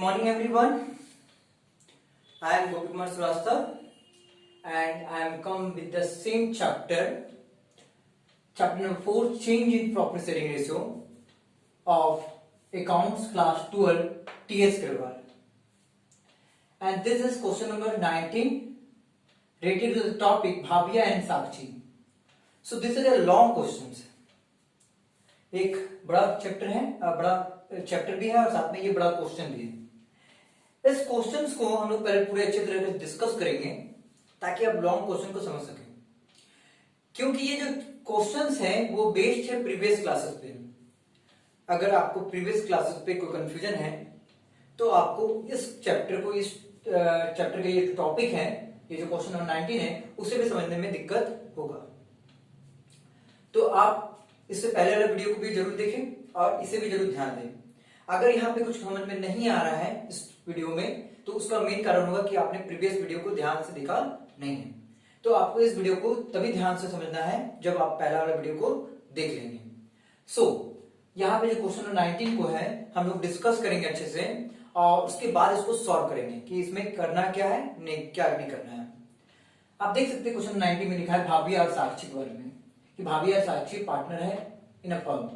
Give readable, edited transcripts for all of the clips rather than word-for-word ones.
morning everyone. I am Gopikumar Srivastava and I am come with the same chapter number 4, change in profit sharing ratio of accounts class 12 TS Kirwal. And this is question number 19 related to the topic Bhavya and Sakshi. So this is a long questions. एक बड़ा chapter है, बड़ा chapter भी है और साथ में ये बड़ा क्वेश्चन भी है। इस क्वेश्चंस को हम लोग पहले पूरे अच्छे तरह से डिस्कस करेंगे ताकि आप लॉन्ग क्वेश्चन को समझ सकें, क्योंकि ये जो क्वेश्चंस हैं वो बेस्ड है प्रीवियस क्लासेस पे। अगर आपको प्रीवियस क्लासेस पे कोई कंफ्यूजन है तो आपको इस चैप्टर को, इस चैप्टर का ये टॉपिक है, ये जो क्वेश्चन नंबर 19 है, उसे भी समझने में दिक्कत होगा। तो आप इससे पहले वाले वीडियो को भी जरूर देखें और इसे भी जरूर ध्यान दें। अगर यहाँ पे कुछ समझ में नहीं आ रहा है इस वीडियो में तो उसका मेन कारण होगा कि आपने प्रीवियस वीडियो को ध्यान से देखा नहीं है। तो आपको इस वीडियो को तभी ध्यान से समझना है जब आप पहला वाला वीडियो को देख लेंगे। यहाँ पे जो क्वेश्चन 19 को है हम लोग डिस्कस करेंगे अच्छे से और उसके बाद इसको सॉल्व करेंगे कि इसमें करना क्या है, क्या नहीं करना है। आप देख सकते हैं क्वेश्चन 19 में लिखा है भाविया और साक्षी के बारे में कि भाविया और साक्षी पार्टनर है in a firm.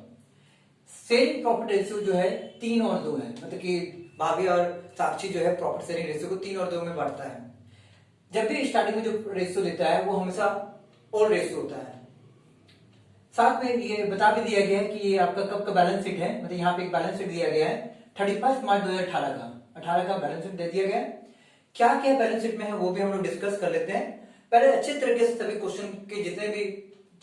Sharing profit ratio जो है 3 और 2 है, मतलब कि भाविया और साक्षी जो है प्रॉफिट शेयरिंग रेशियो को 3 और 2 में बांटता है। जब भी स्टार्टिंग में जो रेशियो देता है वो हमेशा ऑल रेशियो होता है। साथ में ये बता भी दिया गया है कि ये आपका कब का बैलेंस शीट है, मतलब यहाँ पे एक बैलेंस शीट दिया गया है 31 मार्च 2018 का बैलेंस शीट दे दिया गया है। क्या क्या बैलेंस शीट में है वो भी हम लोग डिस्कस कर लेते हैं। पहले अच्छे तरीके से सभी क्वेश्चन के जितने भी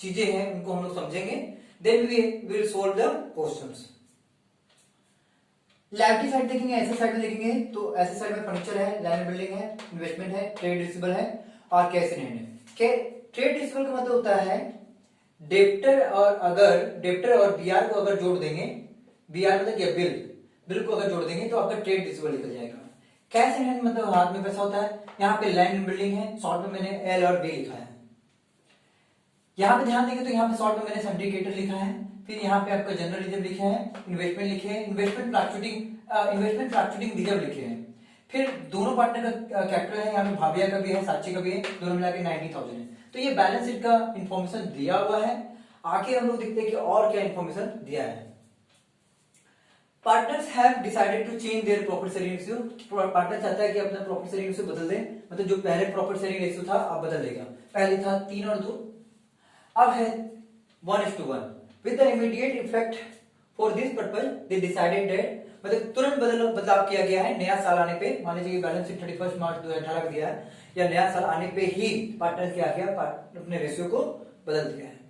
चीजें हैं उनको हम लोग समझेंगे, then we will solve the questions. Liability side देखेंगे, एसेट साइड में देखेंगे तो एसेट साइड में फर्नीचर है, लैंड बिल्डिंग है, इन्वेस्टमेंट है, ट्रेड रिसीवेबल है और कैश इन हैंड है। ट्रेड रिसीवेबल का मतलब होता है डेप्टर और बीआर को अगर जोड़ देंगे, बीआर मतलब क्या, बिल को अगर जोड़ देंगे तो आपका ट्रेड रिसीवेबल निकल जाएगा। कैश इन हैंड मतलब हाथ में पैसा होता है। यहाँ पे लैंड बिल्डिंग है, शॉर्ट में मैंने एल और बी लिखा है। यहाँ पे ध्यान देंगे तो यहाँ पे शॉर्ट में मैंने सिंडिकेटर लिखा है, फिर यहाँ पे आपका जनरल रिजर्व लिखे हैं, इन्वेस्टमेंट लिखे हैं, इन्वेस्टमेंट फ्लक्चुएटिंग रिजर्व लिखे हैं। फिर दोनों पार्टनर का कैपिटल है, यहाँ पे भाविया का भी है, साक्षी का भी है, दोनों मिला के 90,000 है। तो ये बैलेंस शीट का इंफॉर्मेशन दिया हुआ है। आगे हम लोग देखते हैं कि और क्या इंफॉर्मेशन दिया है। Partners have decided to change their profit sharing ratio. Partner चाहता है कि अपना प्रॉफिट शेयरिंग रेशियो बदल दे, मतलब जो पहले प्रॉफिट शेयरिंग रेशियो था अब बदल देगा। पहले था 3 और 2, अब है 1:1 with the immediate effect for this purpose they decided that, मतलब तुरंत बदलाव किया गया है। नया साल आने पे, मान लीजिए बैलेंस शीट 31 मार्च 2018 का दिया है, या नया साल आने पे ही पार्टनर क्या किया, अपने रेशियो को बदल दिया है।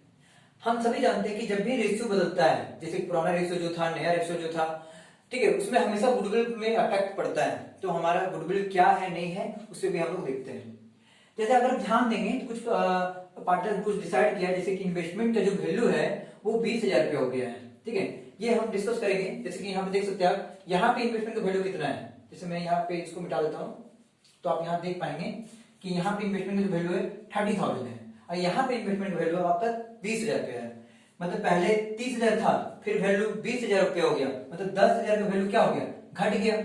हम सभी जानते हैं कि जब भी रेशियो बदलता है, जैसे पुराना रेशियो जो था, नया रेशियो जो था, ठीक है, उसमें हमेशा गुडविल में अफेक्ट पड़ता है। तो हमारा गुडविल क्या है नहीं है उसे भी हम लोग देखते हैं। जैसे अगर ध्यान देंगे तो कुछ पार्टनर कुछ डिसाइड किया, जैसे कि इन्वेस्टमेंट का जो वैल्यू है वो 20,000 रुपया हो गया है, ठीक है, ये हम डिस्कस करेंगे। जैसे कि यहाँ पे देख सकते हैं आप, यहाँ पे इन्वेस्टमेंट का वैल्यू कितना है। जैसे मैं यहाँ पे इसको मिटा देता हूँ तो आप यहाँ देख पाएंगे कि यहाँ पे इन्वेस्टमेंट का जो वैल्यू है 30,000 है और यहाँ पे इन्वेस्टमेंट वैल्यू आपका 20,000 रुपया है। मतलब पहले 30,000 था, फिर वैल्यू 20,000 रुपया हो गया, मतलब 10,000 का वैल्यू क्या हो गया, घट गया।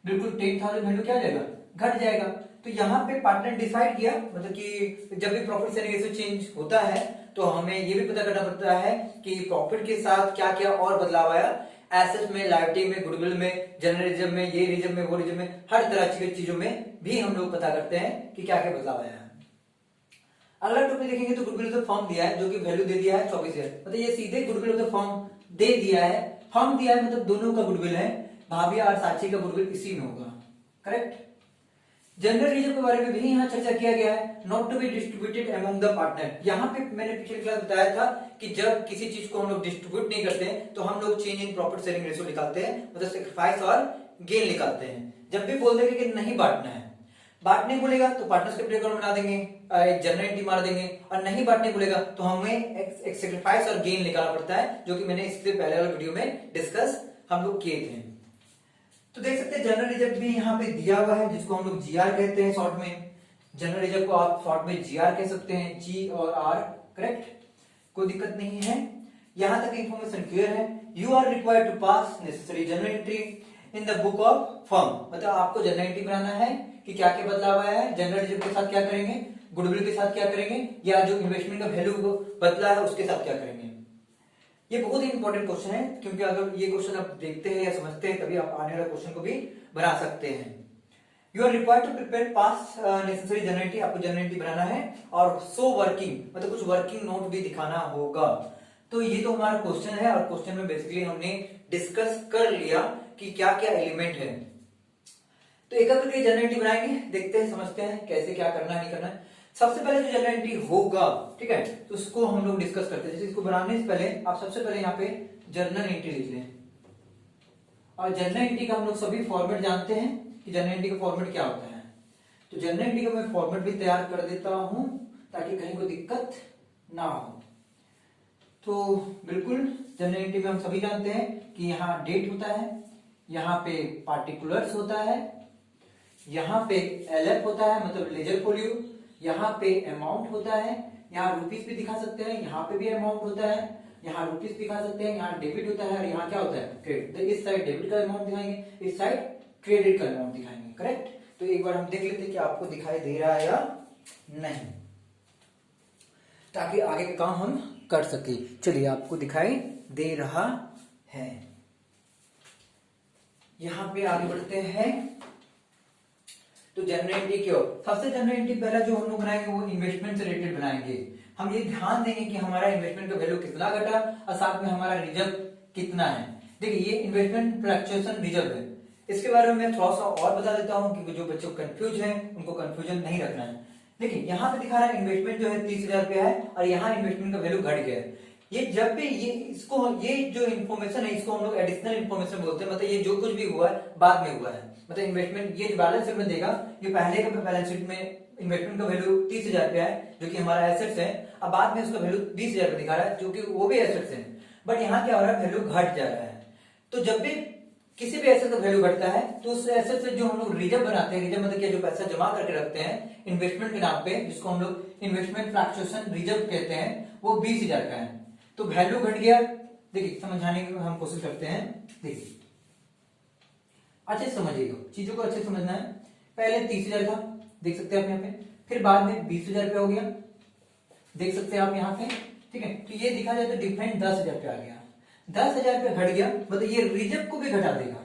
बिल्कुल 10,000 वैल्यू क्या हो जाएगा, घट जाएगा। तो यहाँ पे पार्टनर डिसाइड किया, मतलब कि जब भी प्रॉफिट शेयरिंग रेशियो चेंज होता है तो हमें ये भी पता करना पड़ता है कि प्रॉफिट के साथ क्या क्या और बदलाव आया, एसेट में, लायबिलिटी में, गुडविल में, जनरल रिजर्व में, ये रिजर्व में, वो रिजर्व में, हर तरह की चीजों में भी हम लोग पता करते हैं कि क्या क्या बदलाव आया है। अगला टॉपिक देखेंगे तो गुडविल ऑफ द फर्म दिया है, जो कि वैल्यू दे दिया है 24,000, मतलब ये सीधे गुडविल ऑफ द फर्म दे दिया है। फर्म दिया है मतलब दोनों का गुडविल है, भाविया और साक्षी का गुडविल इसी में होगा, करेक्ट। जनरल रिजर्व के बारे में भी यहाँ चर्चा किया गया है, not to be distributed among the partner. यहाँ पे मैंने पिछले क्लास बताया था कि जब किसी चीज को हम लोग डिस्ट्रीब्यूट नहीं करते हैं तो हम लोग change in profit sharing ratio निकालते हैं, मतलब सेक्रीफाइस और गेन निकालते हैं। जब भी बोल देंगे कि नहीं बांटना है, बांटने बोलेगा तो पार्टनर्स कैपिटल अकाउंट बना देंगे, एक जनरल एंट्री मार देंगे, और नहीं बांटने बोलेगा तो हमें एक सेक्रीफाइस और गेन निकालना पड़ता है, जो कि मैंने इससे पहले वाले वीडियो में डिस्कस हम लोग किए थे। तो देख सकते हैं जनरल रिजर्व भी यहाँ पे दिया हुआ है, जिसको हम लोग जीआर कहते हैं शॉर्ट में। जनरल रिजर्व को आप शॉर्ट में जीआर कह सकते हैं, जी और आर, करेक्ट, कोई दिक्कत नहीं है। यहां तक इंफॉर्मेशन क्लियर है। You are required to pass necessary general entry in the book of firm, मतलब आपको जर्नल एंट्री बनाना है कि क्या क्या बदलाव आया है, जनरल रिजर्व के साथ क्या करेंगे, गुडविल के साथ क्या करेंगे, या जो इन्वेस्टमेंट का वैल्यू बदला है उसके साथ क्या करेंगे। ये बहुत ही इंपॉर्टेंट क्वेश्चन है, क्योंकि अगर ये क्वेश्चन आप देखते हैं या समझते हैं तभी आप आने वाले क्वेश्चन को भी बना सकते हैं। You are required to prepare pass necessary journal entry, आपको जर्नल एंट्री बनाना है और सो वर्किंग, मतलब कुछ वर्किंग नोट भी दिखाना होगा। तो ये तो हमारा क्वेश्चन है, और क्वेश्चन में बेसिकली हमने डिस्कस कर लिया कि क्या क्या एलिमेंट है। तो एक करके जर्नल एंट्री बनाएंगे, देखते हैं समझते हैं कैसे क्या करना है नहीं करना है। सबसे पहले जो जर्नल एंट्री होगा, ठीक है, तो उसको हम लोग डिस्कस करते हैं। जैसे इसको बनाने से पहले आप सबसे पहले यहाँ पे जर्नल एंट्री लिख लें, और जर्नल एंट्री का हम लोग सभी फॉर्मेट जानते हैं कि जर्नल एंट्री का फॉर्मेट क्या होता है। तो जर्नल एंट्री का मैं फॉर्मेट भी तैयार कर देता हूं ताकि कहीं कोई दिक्कत ना हो। तो बिल्कुल जर्नल एंट्री में हम सभी जानते हैं कि यहाँ डेट होता है, यहाँ पे पार्टिकुलर्स होता है, यहाँ पे एलएफ होता है मतलब लेजर फोलियो, यहाँ पे अमाउंट होता है, यहाँ रुपीस भी दिखा सकते हैं, यहाँ पे भी अमाउंट होता है, यहाँ रुपीस दिखा सकते हैं, यहाँ डेबिट होता है और यहाँ क्या होता है क्रेडिट। तो इस साइड डेबिट का अमाउंट दिखाएंगे, इस साइड क्रेडिट का अमाउंट दिखाएंगे, करेक्ट। तो एक बार हम देख लेते हैं कि आपको दिखाई दे रहा है या नहीं, ताकि आगे का काम हम कर सके। चलिए आपको दिखाई दे रहा है, यहां पे आगे बढ़ते हैं। तो जर्नल एंट्री क्यों, सबसे जर्नल एंट्री पहला जो हम लोग बनाएंगे वो इन्वेस्टमेंट से रिलेटेड बनाएंगे। हम ये ध्यान देंगे कि हमारा इन्वेस्टमेंट का वैल्यू कितना घटा और साथ में हमारा रिजर्व कितना है। देखिए ये इन्वेस्टमेंट फ्लक्चुएशन रिजर्व है, इसके बारे में मैं थोड़ा सा और बता देता हूं कि जो बच्चों कंफ्यूज हैं उनको कंफ्यूजन नहीं रखना है। देखिए यहाँ पे दिखा रहा है इन्वेस्टमेंट जो है 30,000 रुपया है और यहाँ इन्वेस्टमेंट का वैल्यू घट गया है। ये जब भी ये जो इन्फॉर्मेशन है इसको हम लोग एडिशनल इन्फॉर्मेशन बोलते हैं, मतलब ये जो कुछ भी हुआ है बाद में हुआ है। मतलब इन्वेस्टमेंट ये बैलेंस शीट में देगा, ये पहले का बैलेंस शीट में इन्वेस्टमेंट का वैल्यू 30,000 रुपया है जो कि हमारा एसेट्स है, अब बाद में उसका वैल्यू 20,000 रुपया दिखा रहा है जो कि वो भी एसेट्स है, बट यहाँ क्या हो रहा है वैल्यू घट जा रहा है। तो जब भी किसी भी एसेट का वैल्यू घटता है तो उस एसेट से जो हम लोग रिजर्व बनाते हैं, रिजर्व मतलब क्या, जो पैसा जमा करके रखते हैं इन्वेस्टमेंट के नाम पे, जिसको हम लोग इन्वेस्टमेंट फ्लक्चुएशन रिजर्व कहते हैं, वो 20,000 का है। तो वैल्यू घट गया, देखिए समझाने की हम कोशिश करते हैं। देखिए अच्छे से समझिएगा, चीजों को अच्छे से समझना है। पहले 30,000 था, देख सकते हैं आप यहाँ पे, फिर बाद में 20,000 रुपया हो गया, देख सकते हैं आप यहाँ पे, ठीक है। तो ये दिखा जाए तो डिफरेंट 10,000 रुपया आ गया, 10,000 रुपया घट गया, मतलब ये रिजर्व को भी घटा देगा।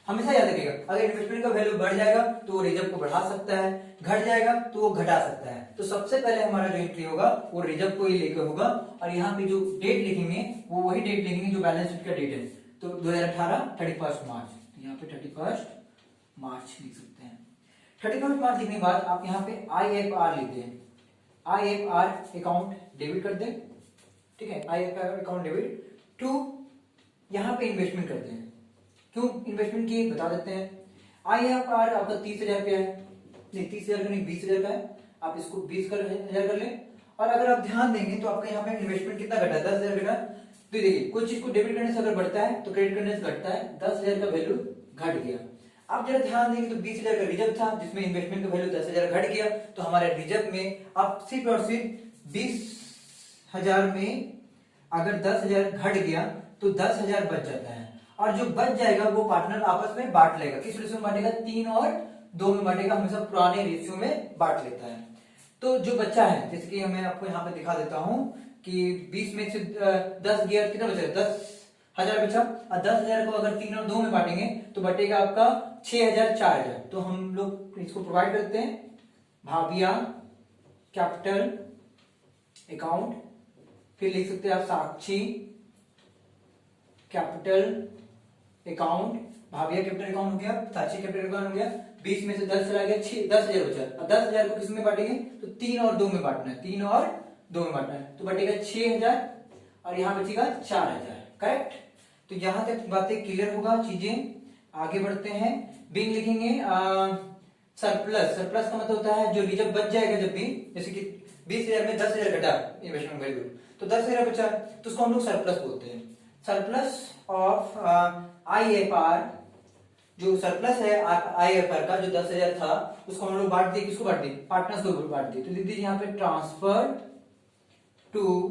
हमेशा याद रखिएगा, अगर इन्वेस्टमेंट का वैल्यू बढ़ जाएगा तो वो रिजर्व को बढ़ा सकता है, घट जाएगा तो वो घटा सकता है। तो सबसे पहले हमारा जो एंट्री होगा वो रिजर्व को ही लेकर होगा, और यहाँ पे जो डेट लिखेंगे वो वही डेट लिखेंगे जो बैलेंस शीट का डेट है। तो 2018 31 मार्च, तो यहाँ पे 31 मार्च लिख सकते हैं। 31 मार्च लिखने के बाद आप यहाँ पे IFR लिख दें, IFR अकाउंट डेबिट कर दें, ठीक है। IFR अकाउंट डेबिट टू, यहाँ पे इन्वेस्टमेंट करते हैं, क्यों इन्वेस्टमेंट किए बता देते हैं। IFR आपका 30,000 रुपया है, नहीं 30,000 का नहीं 20,000 का है, आप इसको 20,000 कर लें। और अगर आप ध्यान देंगे तो आपका यहाँ पे इन्वेस्टमेंट कितना घटा, 10,000 घटा। तो देखिए कुछ चीज को डेबिट करने से अगर बढ़ता है तो क्रेडिट करने से घटता है, 10,000 का वैल्यू घट गया। आप जरा ध्यान देंगे तो 20,000 का रिजर्व था जिसमें इन्वेस्टमेंट का वैल्यू 10,000 घट गया, तो हमारे रिजर्व में अब सिर्फ और सिर्फ 20,000 में अगर 10,000 घट गया तो 10,000 बच जाता है, और जो बच जाएगा वो पार्टनर आपस में बांट लेगा। किस रेशियो में बांटेगा, 3 और 2 में बांटेगा, हमेशा पुराने रेशियो में बांट लेता है। तो जो बच्चा है, जैसे कि मैं आपको यहाँ पे दिखा देता हूँ कि 20 में से 10 गया, कितना बचा, 10,000 बचा, और 10,000 को अगर 3 और 2 में बांटेंगे तो बटेगा आपका 6,000 4,000। तो हम लोग इसको प्रोवाइड करते हैं, भाविया कैपिटल अकाउंट, फिर लिख सकते हैं आप Sakshi capital account, Bhavya capital account हो गया, साक्षी कैपिटल अकाउंट हो गया। 20 में से 10 चला गया, 10,000 बचा, और 10,000 को किस में बांटेंगे, तो 3 और 2 में बांटना है, 3 और 2 में बांटना है, तो बटेगा 6,000 और यहाँ बचेगा 4,000, करेक्ट। तो यहां तक बातें क्लियर होगा, चीजें आगे बढ़ते हैं। बिग लिखेंगे सरप्लस, सरप्लस का मतलब होता है जो रिजर्व बच जाएगा, जब भी जैसे कि 20,000 में 10,000 घटा इन्वेस्टमेंट वैल्यू तो 10,000 बचा, तो उसको हम लोग सरप्लस बोलते हैं। सरप्लस ऑफ IFR, जो सरप्लस है IFR का, जो 10,000 था उसको हम लोग बांट दिए, किसको बांट दिए, पार्टनर्स को बांट दिए। तो लिख दीजिए यहाँ पे transfer to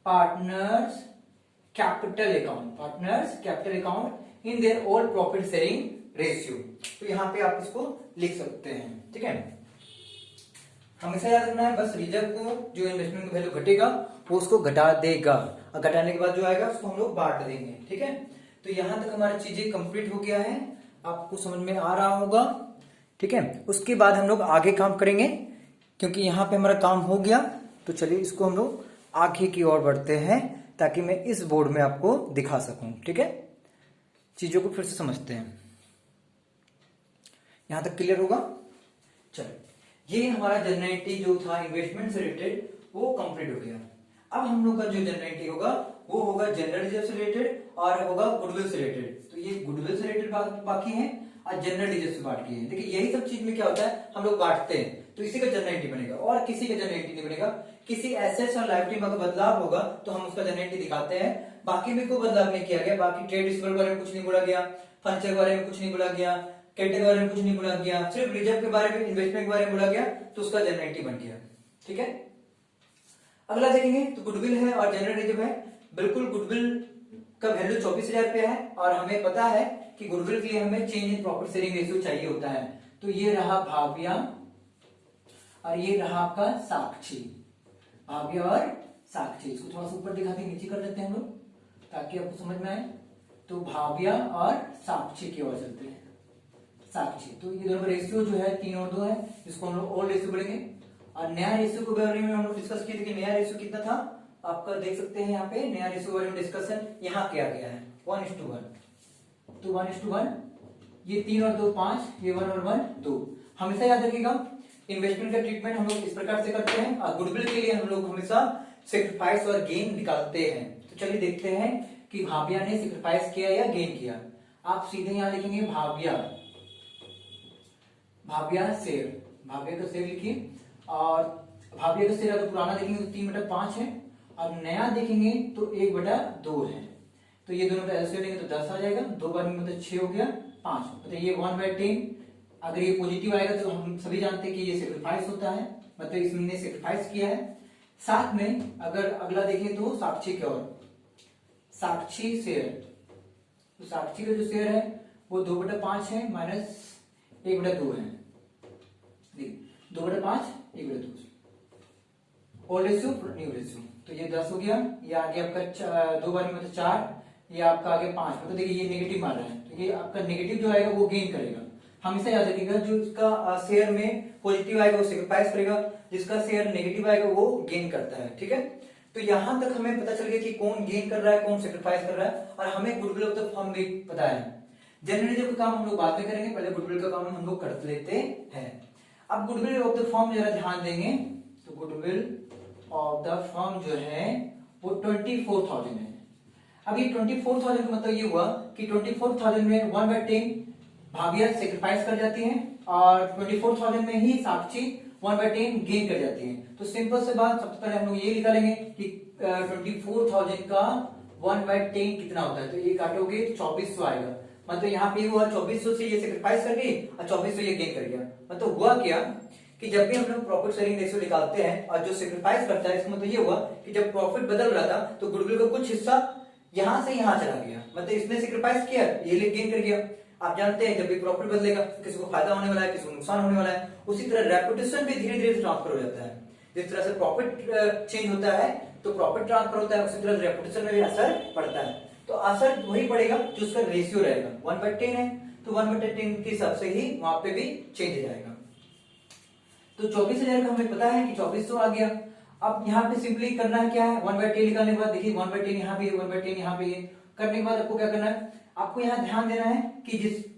partners capital account, partners capital account in their all profit sharing ratio. तो यहाँ पे आप इसको लिख सकते हैं, ठीक है। हमेशा याद रखना है बस रिजर्व को जो इन्वेस्टमेंट का वैल्यू घटेगा वो उसको घटा देगा, और घटाने के बाद जो आएगा उसको हम लोग बांट देंगे, ठीक है। तो यहाँ तक हमारी चीजें कंप्लीट हो गया है, आपको समझ में आ रहा होगा, ठीक है। उसके बाद हम लोग आगे काम करेंगे, क्योंकि यहाँ पे हमारा काम हो गया। तो चलिए इसको हम लोग आगे की ओर बढ़ते हैं, ताकि मैं इस बोर्ड में आपको दिखा सकूं, ठीक है। चीजों को फिर से समझते हैं, यहां तक क्लियर होगा। चलो, ये हमारा जनरल जो था इन्वेस्टमेंट से रिलेटेड वो कंप्लीट हो गया। अब हम लोग का जो जनरल होगा वो होगा जनरल रिजर्व से रिलेटेड और होगा गुडविल से रिलेटेड। तो ये गुडविल से रिलेटेड बाकी है और जनरल रिजर्व से बाकी है। देखिए यही सब चीज में क्या होता है, हम लोग बांटते हैं, तो इसी का जनरल बनेगा और किसी का जनरल नहीं बनेगा। किसी एसेट्स और लायबिलिटी में अगर बदलाव होगा तो हम उसका जनरल दिखाते हैं, बाकी में कोई बदलाव नहीं किया गया। बाकी ट्रेड रिसीवेबल के बारे में कुछ नहीं बोला गया, फर्नीचर के बारे में कुछ नहीं बोला गया, क्रेडिट के बारे में कुछ नहीं बोला गया, सिर्फ रिजर्व के बारे में, इन्वेस्टमेंट के बारे में बोला गया, तो उसका जनरल बन गया, ठीक है। अगला देखेंगे तो गुडविल है और जनरल रिजर्व है। बिल्कुल गुडविल का वैल्यू 24,000 रुपया है और हमें पता है कि गुडविल के लिए हमें change in profit sharing ratio चाहिए होता है। तो ये रहा भाविया और ये रहा आपका साक्षी, भाविया और साक्षी। इसको थोड़ा सा ऊपर दिखाते नीचे कर देते हैं हम लोग ताकि आपको समझ में आए। तो भाविया और साक्षी की ओर चलते हैं, साक्षी। तो ये दोनों का रेशियो जो है 3 और 2 है, जिसको हम लोग ओल्ड रेशियो बोलेंगे। और नया रेशियो के बारे में हम लोग डिस्कस किए थे कि नया रेशियो कितना था, आपका देख सकते हैं यहाँ पे नया रेशियो के बारे में डिस्कशन यहाँ किया गया है 1:1। तो 1:1, ये 3 और 2 5, ये 1 और 1 2। हमेशा याद रखिएगा इन्वेस्टमेंट का ट्रीटमेंट हम लोग इस प्रकार से करते हैं और गुडविल के लिए हम लोग हमेशा सेक्रीफाइस और गेन निकालते हैं। तो चलिए देखते हैं कि भाविया ने सेक्रीफाइस किया या गेन किया। आप सीधे यहाँ लिखेंगे भाविया, भाविया शेयर, भाविया का शेयर लिखिए। और भाविया का शेयर अगर पुराना देखेंगे तो 3/5 है और नया देखेंगे तो 1/2 है। तो ये दोनों का एलसीएम लेंगे तो 10 आ जाएगा, 2 बार में मतलब 6 हो गया, 5 मतलब ये 1/10। अगर ये पॉजिटिव आएगा तो हम सभी जानते हैं कि ये सेक्रीफाइस होता है, मतलब इसने सेक्रीफाइस किया है। साथ में अगर अगला देखें तो साक्षी की ओर, साक्षी शेयर, तो साक्षी का जो शेयर है वो 2/5 है माइनस 1/2 है, 2/5 1/2 ओल्ड रेशियो न्यू रेशियो। तो ये 10 हो गया, ये आगे आपका 2 बार में मतलब 4, ये आपका आगे 5, मतलब देखिए ये नेगेटिव मार रहा है, तो ये आपका नेगेटिव जो आएगा वो गेन करेगा। हमेशा याद रखिएगा जो इसका शेयर में पॉजिटिव आएगा वो सेक्रीफाइस करेगा, जिसका शेयर नेगेटिव आएगा वो गेन करता है, ठीक है। तो यहां तक हमें पता चल गया कि कौन गेन कर रहा है कौन सेक्रीफाइस कर रहा है, और हमें गुडविल ऑफ द फर्म भी पता है। जनरल रिजर्व का काम हम लोग बाद में करेंगे, पहले गुडविल का काम हम लोग कर लेते हैं। अब गुडविल ऑफ द फर्म जरा ध्यान देंगे तो गुडविल ऑफ द फर्म जो है वो 24,000 है। अब ये 24,000 का मतलब ये हुआ कि 24,000 में 1/10 भाविया सेक्रीफाइस कर जाती है और 24,000 में ही साक्षी 1/10 गेन कर जाती है। तो सिंपल से बात, सबसे पहले हम लोग ये निकालेंगे कि 24,000 का 1/10 कितना होता है। तो ये काटोगे 2400 आएगा, मतलब यहाँ पे हुआ 2400 से ये सेक्रीफाइस कर गई और 2400 ये गेन कर गया। मतलब हुआ क्या कि जब भी हम लोग प्रॉफिट शेयरिंग रेशियो निकालते हैं और जो सेक्रीफाइस करता है, इसका मतलब ये हुआ कि जब प्रॉफिट बदल रहा था तो गुडविल का कुछ हिस्सा यहां से यहां चला गया, मतलब इसने सेक्रीफाइस किया, ये गेन कर गया। आप जानते हैं जब भी प्रॉफिट बदलेगा किसी को फायदा होने वाला है, किसी को नुकसान होने वाला है। उसी तरह रेपुटेशन भी धीरे धीरे ट्रांसफर हो जाता है। जिस तरह से प्रॉफिट चेंज होता है तो प्रॉफिट ट्रांसफर होता है, उसी तरह रेपुटेशन में भी असर पड़ता है। तो असर वही पड़ेगा जो उसका रेशियो रहेगा, 1/10 है तो 1/10 के हिसाब से ही वहां पे भी चेंज हो जाएगा। तो 24,000 का हमें पता है कि 2400 आ गया। अब यहाँ पे सिंपली करना है क्या है, 1/10 निकालने के बाद देखिए 1/10 यहाँ पे 1/10 यहाँ पे करने के बाद आपको क्या करना है, आपको यहाँ ध्यान देना है कि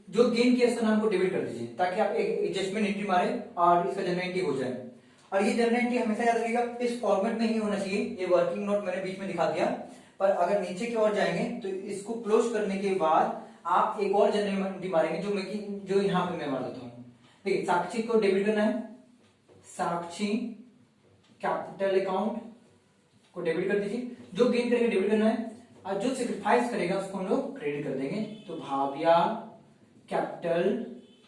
जो गेन किया उसका नाम को डेबिट कर दीजिए, ताकि आप एक एडजस्टमेंट एंट्री मारे और इसका जनरल एंट्री हो जाए। और ये जनरल एंट्री हमेशा याद रखिएगा इस फॉर्मेट में ही होना चाहिए। ये वर्किंग नोट मैंने बीच में दिखा दिया, पर अगर नीचे की ओर जाएंगे तो इसको क्लोज करने के बाद आप एक और जनरल एंट्री मारेंगे जो यहाँ पे मैं मार देता हूँ। देखिए साक्षी को डेबिट करना है, साक्षी कैपिटल अकाउंट को डेबिट कर दीजिए, जो गेन करेगा डेबिट करना है और जो सेक्रीफाइस करेगा उसको हम लोग क्रेडिट कर देंगे। तो भाविया कैपिटल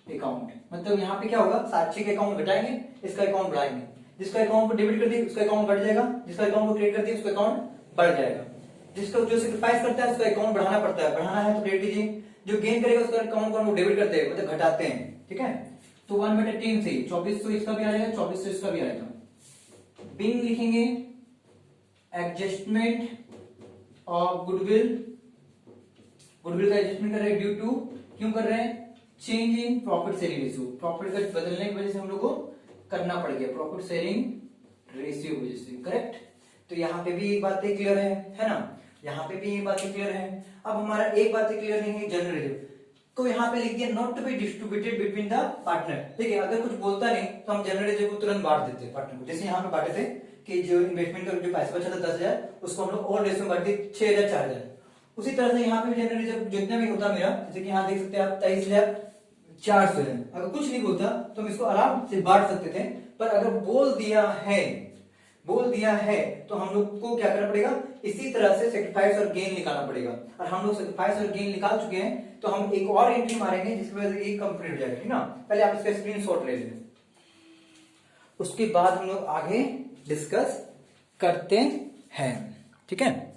अकाउंट, मतलब यहाँ पे क्या होगा, साक्षी के अकाउंट घटाएंगे, इसका अकाउंट बढ़ाएंगे। जिसका अकाउंट को डेबिट कर दिया उसका अकाउंट बढ़ जाएगा, जिसका अकाउंट को क्रेडिट कर दिया उसका अकाउंट बढ़ जाएगा। जिसको जो सेक्रीफाइस करता है उसका अकाउंट बढ़ाना पड़ता है, बढ़ाना है तो क्रेडिट कीजिए, जो गेन करेगा उसका अकाउंट को डेबिट करते हैं, मतलब घटाते हैं, ठीक है। तो 1/3 से 2400 इसका भी आ जाएगा, 2400 इसका भी आएगा। बिन लिखेंगे एडजस्टमेंट ऑफ गुडविल, गुडविल का एडजस्टमेंट कर रहे हैं ड्यू टू, क्यों कर रहे हैं, change in profit sharing ratio, profit का बदलने की वजह से हम लोग को करना पड़ गया, प्रॉफिट शेयरिंग रेशियो की वजह से, करेक्ट। तो यहाँ पे भी ये बातें क्लियर है ना, यहाँ पे भी ये बातें क्लियर है। अब हमारा एक बातें क्लियर नहीं है, जनरल रिजर्व, तो यहाँ पे लिख दिया not to be distributed between the partner. देखिए अगर कुछ बोलता नहीं तो हम जनरल रिजर्व को तुरंत बांट देते हैं पार्टनर को, जैसे यहाँ पे बांटे थे कि जो इन्वेस्टमेंट का जो पैसा बचा था 10,000 उसको हम लोग और रेशो में बांट दिए 6,000 4,000। उसी तरह से यहाँ पे भी जनरल रिजर्व जितना भी होता मेरा, जैसे कि यहाँ देख सकते हैं आप 23,400 है, अगर कुछ नहीं बोलता तो हम इसको आराम से बांट सकते थे, पर अगर बोल दिया है तो हम लोग को क्या करना पड़ेगा, इसी तरह से सेक्रीफाइस और गेन निकालना पड़ेगा। और हम लोग सेक्रीफाइस और गेन निकाल चुके हैं, तो हम एक और एंट्री मारेंगे जिसकी वजह से ये कंप्लीट हो जाएगा, ठीक ना। पहले आप इसका स्क्रीनशॉट ले लें, उसके बाद हम लोग आगे डिस्कस करते हैं, ठीक है।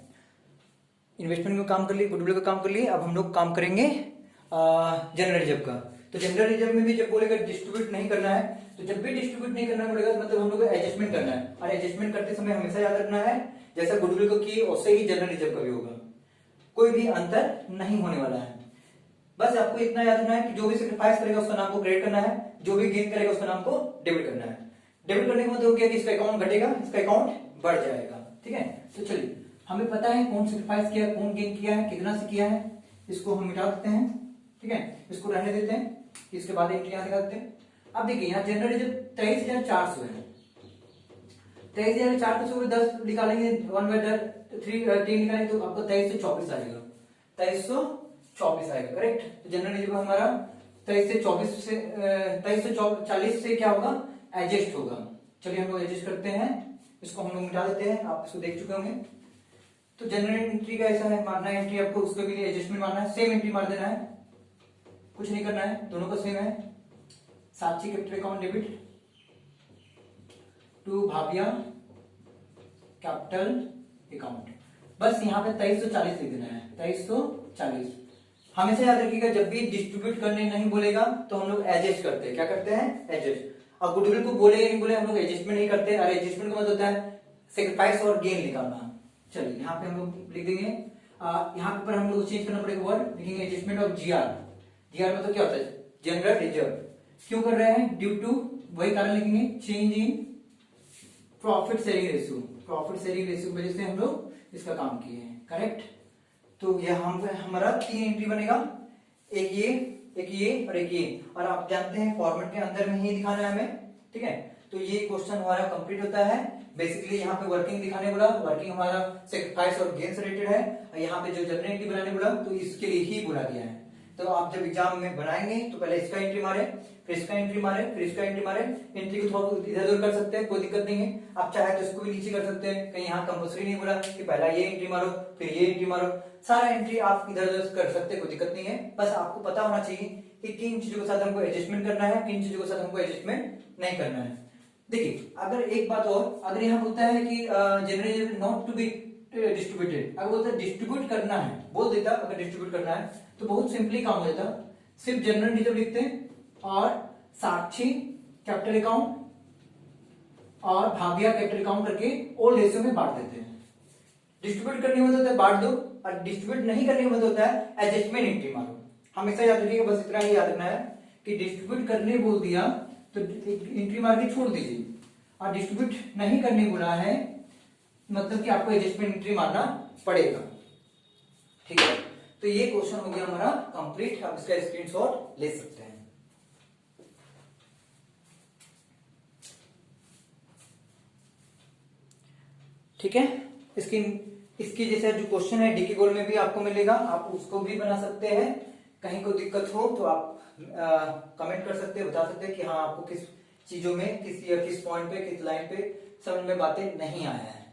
इन्वेस्टमेंट का काम कर लिए, गुडविल का काम कर लिए, अब हम लोग काम करेंगे जनरल रिजर्व का। तो जनरल रिजर्व में भी जब बोलेगा डिस्ट्रीब्यूट नहीं करना है, तो जब भी डिस्ट्रीब्यूट नहीं करना पड़ेगा मतलब हम लोग को एडजस्टमेंट करना है, और एडजस्टमेंट करते समय हमेशा याद रखना है जैसा गुडविल को किए वैसे ही जनरल रिजर्व का भी होगा, कोई भी अंतर नहीं होने वाला है। बस आपको इतना याद रखना है कि जो भी सेक्रीफाइस करेगा उसका नाम को क्रेडिट करना है, जो भी गेन करेगा उसका नाम को डेबिट करना है। डेबिट करने का मतलब हो गया कि इसका अकाउंट घटेगा, इसका अकाउंट बढ़ जाएगा, ठीक है। तो चलिए हमें पता है कौन सेक्रीफाइस किया, कौन गेन किया है, कितना से किया है, इसको हम मिटा देते हैं, ठीक है, इसको रहने देते हैं, इसके बाद एंट्री यहां दिखा देते हैं। अब देखिए यहाँ जनरल रिजर्व 23,400 है, 23,400 में 10 निकालेंगे, 1/3 निकालेंगे तो आपको 2324 आएगा, 2324 आएगा, करेक्ट। तो जनरल रिजर्व हमारा 2340 से क्या होगा, एडजस्ट होगा। चलिए हम लोग एडजस्ट करते हैं, इसको हम लोग मिटा देते हैं, आप इसको देख चुके होंगे। तो जनरल एंट्री का ऐसा है, मारना है एंट्री आपको, उसके भी एडजस्टमेंट मारना है, सेम एंट्री मार देना है, कुछ नहीं करना है, दोनों का सेम है। Sakshi capital account debit to Bhavya capital account, बस यहाँ पे 2340 लिख देना है, 2340। हमेशा याद रखिएगा जब भी डिस्ट्रीब्यूट करने नहीं बोलेगा तो हम लोग एडजस्ट करते हैं, क्या करते हैं, एडजस्ट। और गुडविल को बोले या नहीं बोले हम लोग एडजस्टमेंट नहीं करते, और एडजस्टमेंट का मतलब होता है सेक्रीफाइस और गेन निकालना। चलिए यहाँ पे हम लोग लिख देंगे, यहाँ पर हम लोग चेंज करना पड़ेगा वर्ड, लिखेंगे एडजस्टमेंट ऑफ जीआर। जीआर मतलब क्या होता है, जनरल रिजर्व। क्यों कर रहे हैं, ड्यू टू, वही कारण लिखेंगे, change in profit sharing ratio, profit sharing ratio की वजह से हम लोग इसका काम किए हैं, करेक्ट। तो यह हमारा 3 एंट्री बनेगा, एक ये और एक ये, और आप जानते हैं फॉर्मेट के अंदर में ही दिखाना है हमें, ठीक है। तो ये क्वेश्चन हमारा कंप्लीट होता है। बेसिकली यहाँ पे वर्किंग दिखाने बोला, वर्किंग हमारा सेक्रीफाइस और गेन से रिलेटेड है, और यहाँ पे जो जनरल एंट्री बनाने बोला तो इसके लिए ही बोला गया है। तो आप जब एग्जाम में बनाएंगे तो पहले इसका एंट्री मारे, फिर इसका एंट्री मारे, फिर इसका एंट्री मारे, एंट्री को थोड़ा इधर उधर कर सकते हैं, कोई दिक्कत नहीं है। आप चाहे तो इसको भी नीचे कर सकते हैं, कहीं यहाँ कंपल्सरी नहीं बोला कि पहला ये एंट्री मारो फिर ये एंट्री मारो, सारा एंट्री आप इधर उधर कर सकते हैं, कोई दिक्कत नहीं है। बस आपको पता होना चाहिए कि किन चीजों के साथ हमको एडजस्टमेंट करना है, किन चीजों के साथ हमको एडजस्टमेंट नहीं करना है। देखिए अगर एक बात और, अगर यहाँ बोलता है कि general not to be distributed, अगर बोलता है डिस्ट्रीब्यूट करना है, बोल देता अगर डिस्ट्रीब्यूट करना है तो बहुत सिंपली काम हो जाता, सिर्फ जनरल रिजर्व लिखते हैं और साक्षी कैपिटल अकाउंट और भाविया कैपिटल अकाउंट करके ओल्ड रेशियो में बांट देते हैं। डिस्ट्रीब्यूट करने में होता है बांट दो, और डिस्ट्रीब्यूट नहीं करने में होता है एडजस्टमेंट एंट्री मारो। हमेशा याद रखिएगा, बस इतना ही याद रखना है कि डिस्ट्रीब्यूट करने बोल दिया तो एंट्री मार के छोड़ दीजिए, और डिस्ट्रीब्यूट नहीं करने बोला है मतलब कि आपको एडजस्टमेंट एंट्री मारना पड़ेगा, ठीक है। तो ये क्वेश्चन हो गया हमारा कंप्लीट, आप इसका स्क्रीनशॉट ले सकते हैं। ठीक है, इसकी जैसे जो क्वेश्चन है डीके गोल्ड में भी आपको मिलेगा, आप उसको भी बना सकते हैं। कहीं कोई दिक्कत हो तो आप कमेंट कर सकते हैं, बता सकते हैं कि हाँ आपको किस चीजों में, किस पॉइंट पे, किस लाइन पे समझ में बातें नहीं आया है,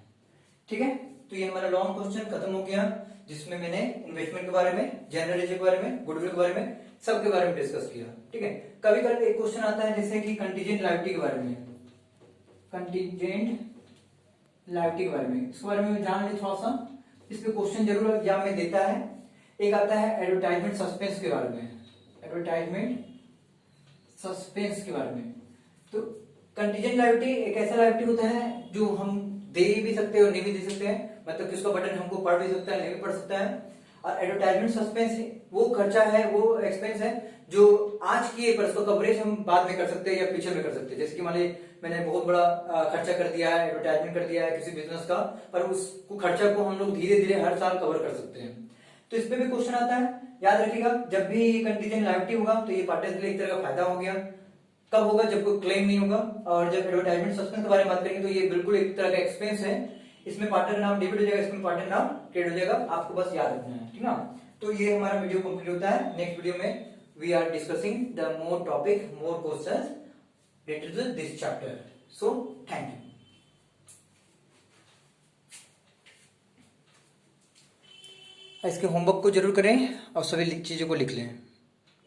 ठीक है। तो ये हमारा लॉन्ग क्वेश्चन खत्म हो गया, जिसमें मैंने इन्वेस्टमेंट के बारे में, जनरल रिजर्व के बारे में, गुडविल के बारे में, सबके बारे में डिस्कस किया, ठीक है। कभी कभी एक क्वेश्चन आता है जैसे कि कंटीजेंट लायबिलिटी के बारे में, कंटीजेंट लायबिलिटी के बारे में, इसके बारे में जान ले थोड़ा सा। इसमें क्वेश्चन जरूर एग्जाम में देता है। एक आता है एडवर्टाइजमेंट सस्पेंस के बारे में, एडवर्टाइजमेंट सस्पेंस के बारे में। तो कंटीजेंट लायबिलिटी एक ऐसा लायबिलिटी होता है जो हम दे भी सकते हैं और नहीं भी दे सकते हैं, मतलब कि उसका बटन हमको पढ़ भी सकता है, नहीं भी पढ़ सकता है। और एडवर्टाइजमेंट सस्पेंस वो खर्चा है, वो एक्सपेंस है जो आज किए पर उसका कवरेज हम बाद में कर सकते हैं या फ्यूचर में कर सकते हैं। जैसे कि मान लीजिए मैंने बहुत बड़ा खर्चा कर दिया है, एडवर्टाइजमेंट कर दिया है किसी बिजनेस का, पर उस खर्चा को हम लोग धीरे धीरे हर साल कवर कर सकते हैं। तो इस पे भी क्वेश्चन आता है, याद रखिएगा जब भी कंटीजेंट लायबिलिटी होगा तो ये पार्टनर्स के लिए एक तरह का फायदा हो गया। कब होगा? जब कोई क्लेम नहीं होगा। और जब एडवर्टाइजमेंट सस्पेंस के बारे में बात करेंगे तो ये बिल्कुल एक तरह का एक्सपेंस है, इसमें पार्टनर नाम डेबिट हो जाएगा, इसमें पार्टनर नाम क्रेडिट हो जाएगा, आपको बस याद रखना है, ठीक ना। तो ये हमारा वीडियो कंप्लीट होता है। नेक्स्ट वीडियो में we are discussing the more topic, more questions related to this chapter. So thank you. इसके होमवर्क को जरूर करें और सभी चीजों को लिख लें।